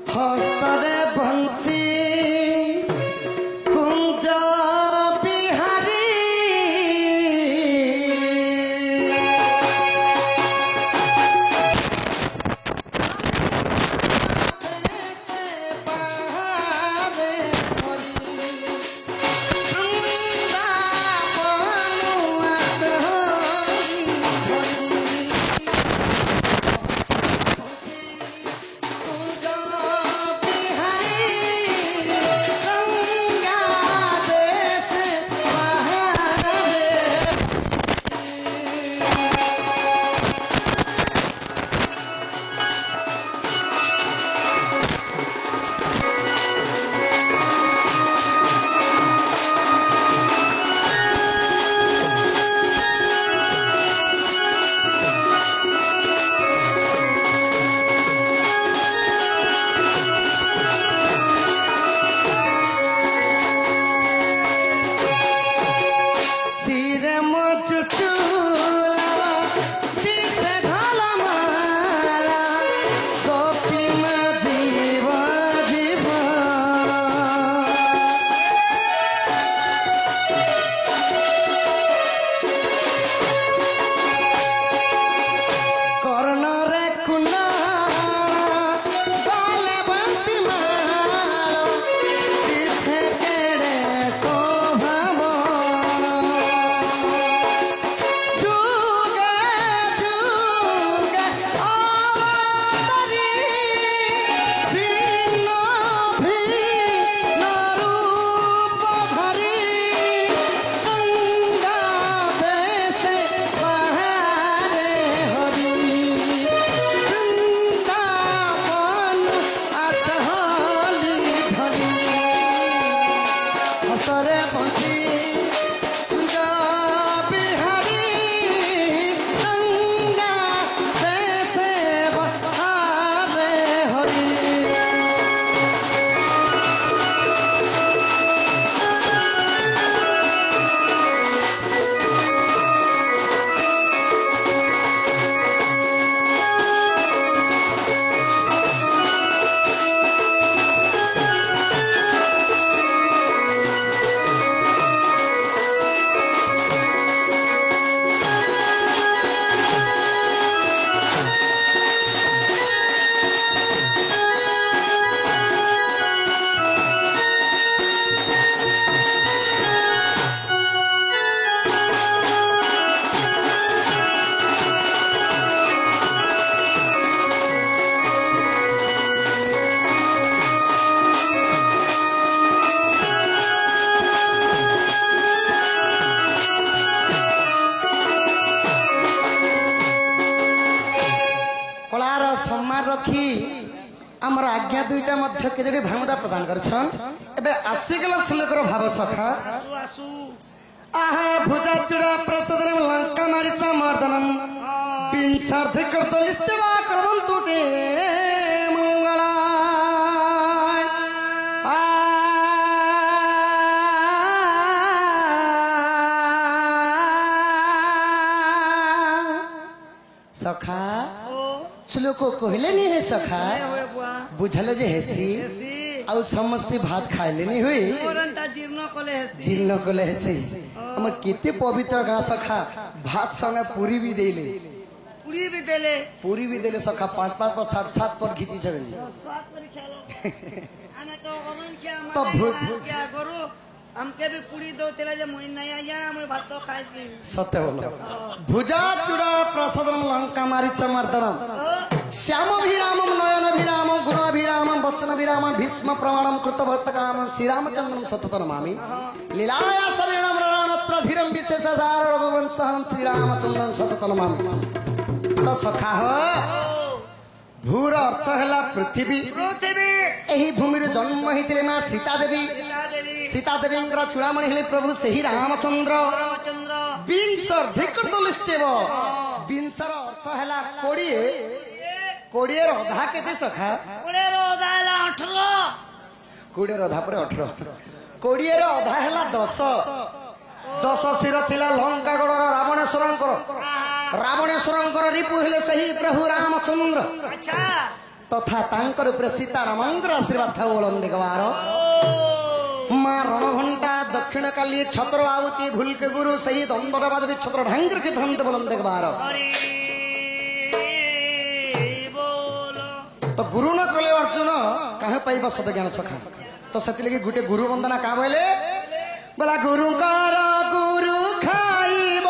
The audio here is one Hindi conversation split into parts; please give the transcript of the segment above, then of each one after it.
हस्तरे बंसी कुंज बिहारी रखी आमर आज्ञा दुईटा मध्य के जोड़ी भांगदा प्रदान करछन एबे आसीगला श्लोकर भाव सखा आहा भुजा चुड़ा प्रसादन लंका मारिचा मर्दनम पिंसार्थ कर्तलिष्टवा करवन्तु ते मंगला सखा श्लोक कहले नहीं है सखा बुझल जे हेसी आउ समस्ती भात खाइले नहीं हुई जीर्ण कले हेसी हमर केते पवित्र गा सखा भात संगे पूरी भी देले सखा 5-5 पर 7-7 पर खींची छगन तो क्या करो हमके भी पूरी दो तेरा जे मोइन नहीं आया हम भात तो खाइ छी सत्य बोलो भुजा चूड़ा प्रसादम लंका मारी समर्दनम श्याम अभिरामम नयन अभिरामम गुण अभिरामम वचन अभिरामम भीष्म प्रमाणम कृतभक्त कामम श्री रामचंद्रम सतत नमामि लीलाया शरणम रणत्र धीरम विशेषसार रघुवंशहम श्री रामचंद्रम सतत नमामि तो सखा हो भूर अर्थ है पृथ्वी एही भूमि रे जन्म होइतिले मां सीता देवी चूड़ामणि हेले प्रभु सही रामचंद्र विंशर्धिकृतलिस्यव विंशर अर्थ है 20 अधा केते सखा 20 अधा पर 18 20 अधा है 10 शिर थिला लंकागढ़ रावणेश्वर रिपु हेले सही प्रभु रामचंद्र तथा तांकर ऊपर सीतारामंकर आशीर्वाद था बोलन देखबार माँ रणघंटा दक्षिण काली छत्र आवती भूल के गुरु सही दंदराबाद भी छत्र ढंगर के धन बोलन देखबार तो गुरु न कले अर्जुन कहे पाइबा सद ज्ञान सखा तो से लगी गुटे गुरु वंदना का बोले बोला गुरु कर गुरु खाइब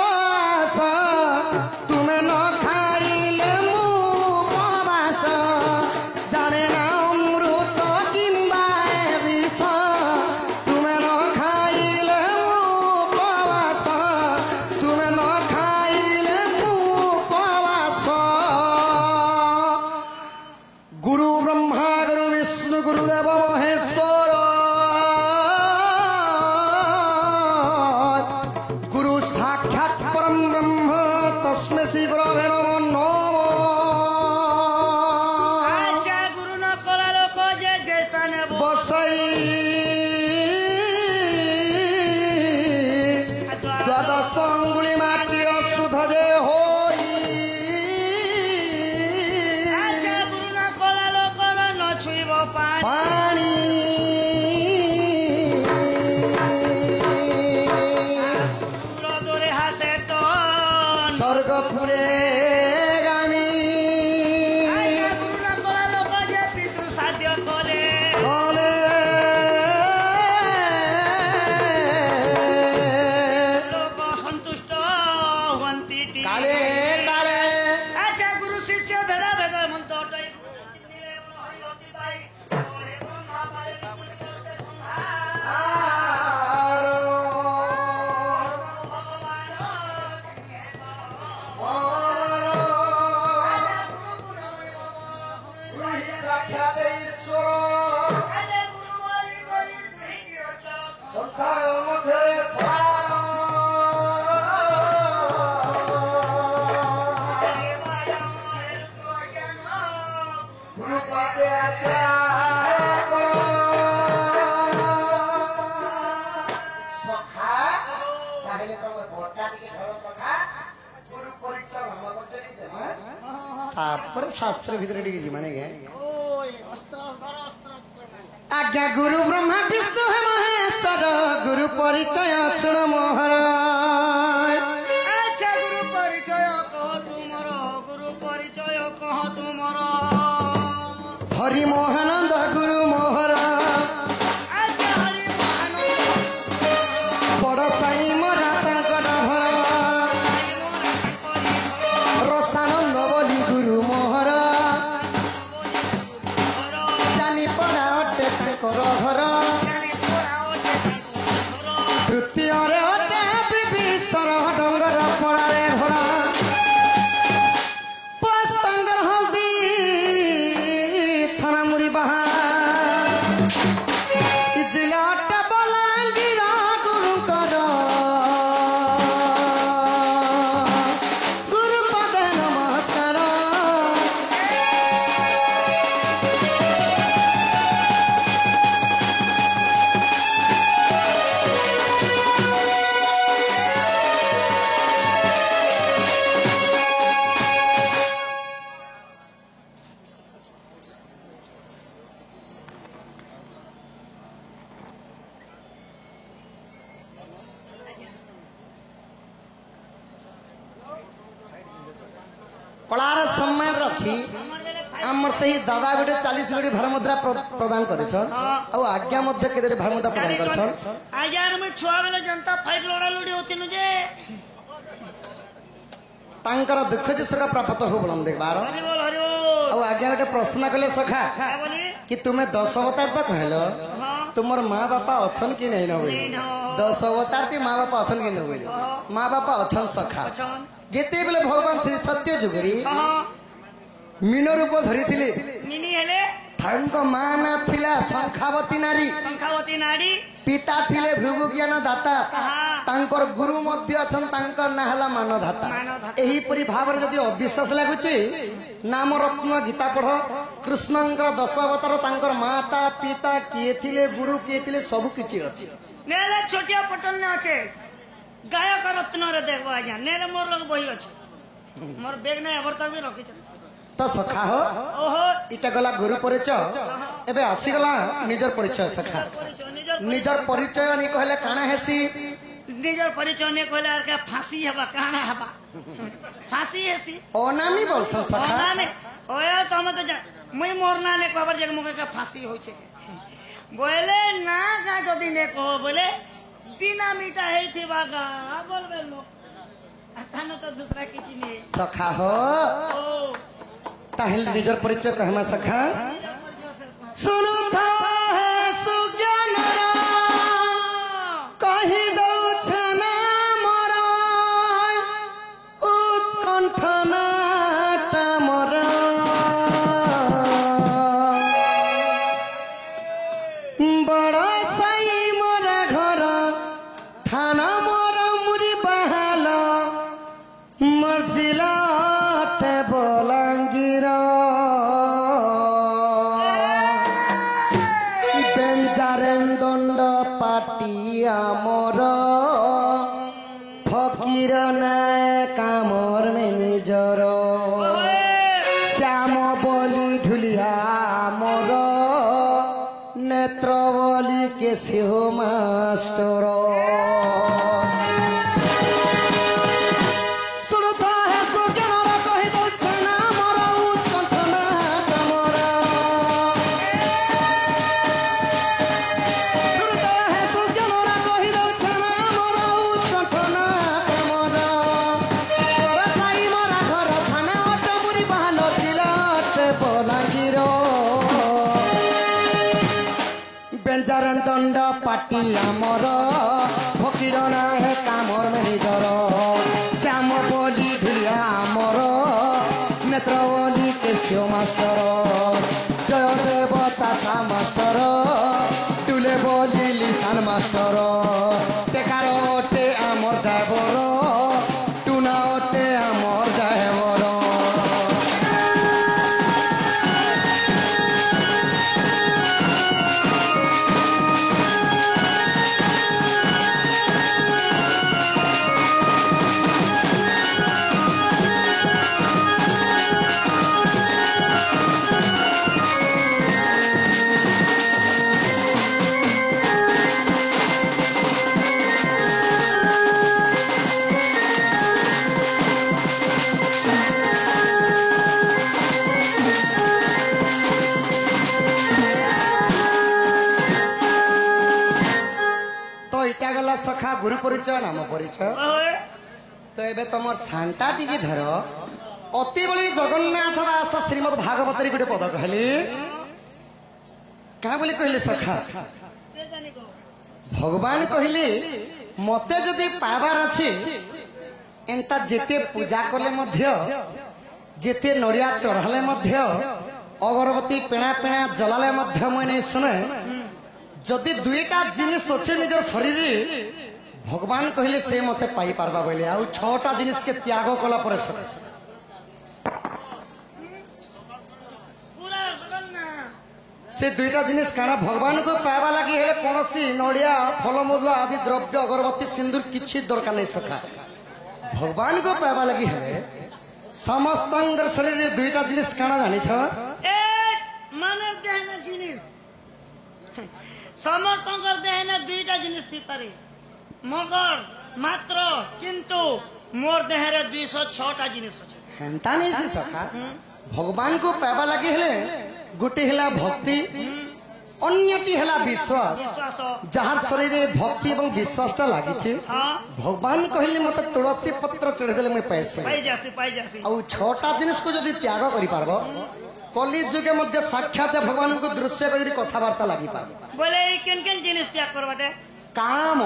तुम्हें न खाइले मुस जाने ना अमृत किंबा विष तुम्हें न खाइले मुस तुम्हें न खाइले मुस गुरु ब्रह्मा गुरु विष्णु गुरुदेव महेश्वर शास्त्र भीतर माने आज्ञा गुरु ब्रह्मा विष्णु है महेश्वर गुरु परिचय सुन महाराज अच्छा गुरु परिचय कह तुमर गुरु परिचय कह तुमर हरि मोहनंद गुरु महाराज अच्छा हरि मोहनंद बड़ साई मरा तांकर भर रसानंद बोली गुरु महाराज जानी पड़ा अटे तांकर घर तृतीय रे अटे विभीषण डंगर पड़ारे घोड़ा पस्तांगर हल्दी थाना मुरी बहा जिला अटे बलांगीर गुरुकर गुरुपदे नमस्कार कलार सम्मान रखी आमर से दादा गोटे 40 गोटी भार मुद्रा प्रदान करेछन आ आज्ञा मध्य केते भार मुद्रा प्रदान करछन आज्ञा में छुआ बेले जनता फाइट लड़ा लड़ी होतिनु जे तांकर दुख जे सका प्राप्त हो बोलन देखबार हरि बोल आ आज्ञा गोटे प्रश्न कले सखा कि तुम्हें 10 अवतार तक कहलो तुमर माँ बापा अछन कि नहीं न 10 अवतार ती माँ बापा अछन कि नहीं माँ बापा अछन सखा जेते बेले भगवान श्री सत्य जुगरी मीन रूप धरी मिनी हेले थांक माँ ना थिला शंखावती नारी पिता थिले भृगु ज्ञान दाता तांकर गुरु मध्य अछन तांकर ना हला मानधाता एही परि भावर जदि अविश्वास लागुची नाम रत्न गीता पढ़ कृष्णंकर 10 अवतार तांकर माता पिता किए थिले गुरु किए थिले सब किछि अछि नेले छोटिया पटल ने अछि गायक रत्न रे देखबो आज्ञा नेले मोर लग बही अछि मोर बेग नै अबरता भी रखि छ तो सखा हो इटा गला गुरु परिचय एबे आसी गला निजर परिचय सखा निजर परिचय नहीं कहले काना हेसी निजर परिचय नहीं कहले आर के फांसी हेबा काना हेबा फांसी हेसी ओनामी बोल सखा ओनामी ओए तो हम तो मुई मोरना ने खबर जग मुके के फांसी होय छे बोले ना का जदी ने कहो बोले बिना मीठा है थी बागा बोलबे लो अथान तो दूसरा किछि नहीं सखा हो ताहिल निजर परिचय कहमा सखा सुनो था है सुज्ञान कहि दो छना मोरा उत्कंठ नाटा मोरा बड़ा साई मोरा घर थाना मोरा मुरी बहाल मर्जिला बलांगीर बेंजारेन दंड पाटी आमर फकीर नाय कामर में निजर श्याम बोली ढुलिया आमर नेत्र बोली के सिंह मास्टर बेंजारन दंड पाटी आमर फकीर ना है कामर में निजर श्याम बोली ढुलिया आमर नेत्र बोली केशिव मास्टर जय देवता सा मास्टर टुले बोली लिसान मास्टर टेकार ओटे आमर ड्राइवर टुना ओटे आमर ड्राइवर सखा गुरु परिचय नाम परिचय तो एबे तुम सांटा टी धर अति बड़ी जगन्नाथ दास श्रीमद भागवत गोटे पद कहली क्या बोली कहली सखा भगवान कहली मते जदि पाइबार अच्छी एंता जेते पूजा कले मध्य जेते नड़िया चढ़ाले मध्य अगरबत्ती पेणा पेणा जलाले मध्य मुई नहीं सुने जदि दुईटा जिनिस अच्छे निजर शरीर भगवान कहले से मते पाई पारबा बोले आ छटा जिनिस के त्याग कला पर से दुईटा जिनिस काना भगवान को पाइबा लगी है कौन सी नड़िया फलमूल आदि द्रव्य अगरबत्ती सिंदूर किछि दरकार नहीं सका भगवान को पाइबा लगी है समस्त शरीर दुईटा जिनिस काना जानी छ मानव देह जिनिस समस्त देह दुईटा जिनिस थी पारे मगर मात्र किंतु मोर देह रे 206टा जिनिस अछि हेंता नहीं से सका भगवान को पाइबा लगी है गोटे हला भक्ति अन्यटी हला विश्वास जहार शरीर भक्ति एवं विश्वास लगी छे भगवान कहले मत तुलसी पत्र चढ़े देले मैं पैसे पाई जासी आ छटा जिनिस को जदि त्याग करि पारबो कली जुगे मध्य साक्षात भगवान को दृश्य करी कथा वार्ता लगी पाबो बोले केन केन जिनिस त्याग करबाटे काम